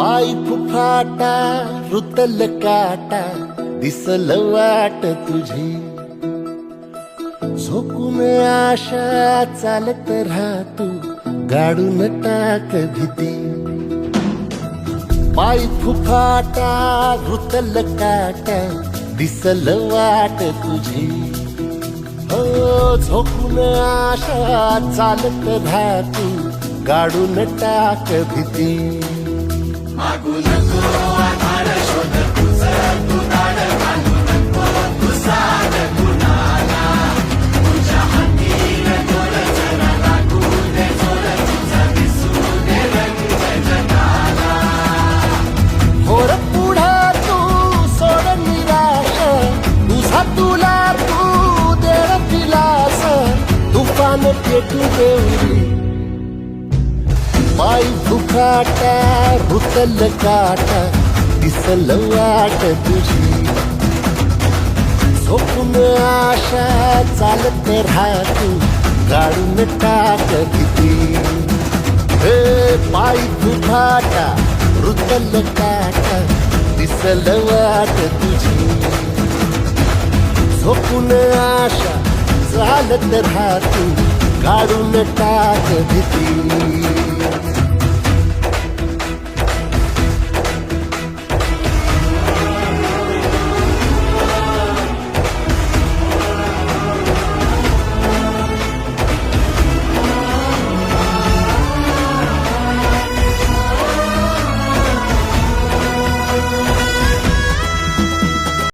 पाय फुफाटा रुतल काटा दिसल वाट तुझी झोकून आशा चालत राहतू गाडून टाक भीती पाय फुफाटा रुतल काटा दिसल वाट तुझी हो झोकून आशा चालत राहतू गाडून टाक भीती मागू नको आधार शोध तुझं तू दाड घालू नको तू साध कुणाला तुझ्या हातीन गोड जरा लागू दे जोड तुझा दिसू दे रंग जगाला होर पुढे तू सोड निराश तुझा तुला तू दे दिलास तुफान पेटू देऊरी पाय फुफाटा रुतल काटा दिसल वाट तुझी झोपून आशा चालत राहतू गाडून टाक भीती हे पाय फुफाटा रुतल काटा दिसल वाट तुझी झोपून आशा चालत राहतू गाडून टाक भीती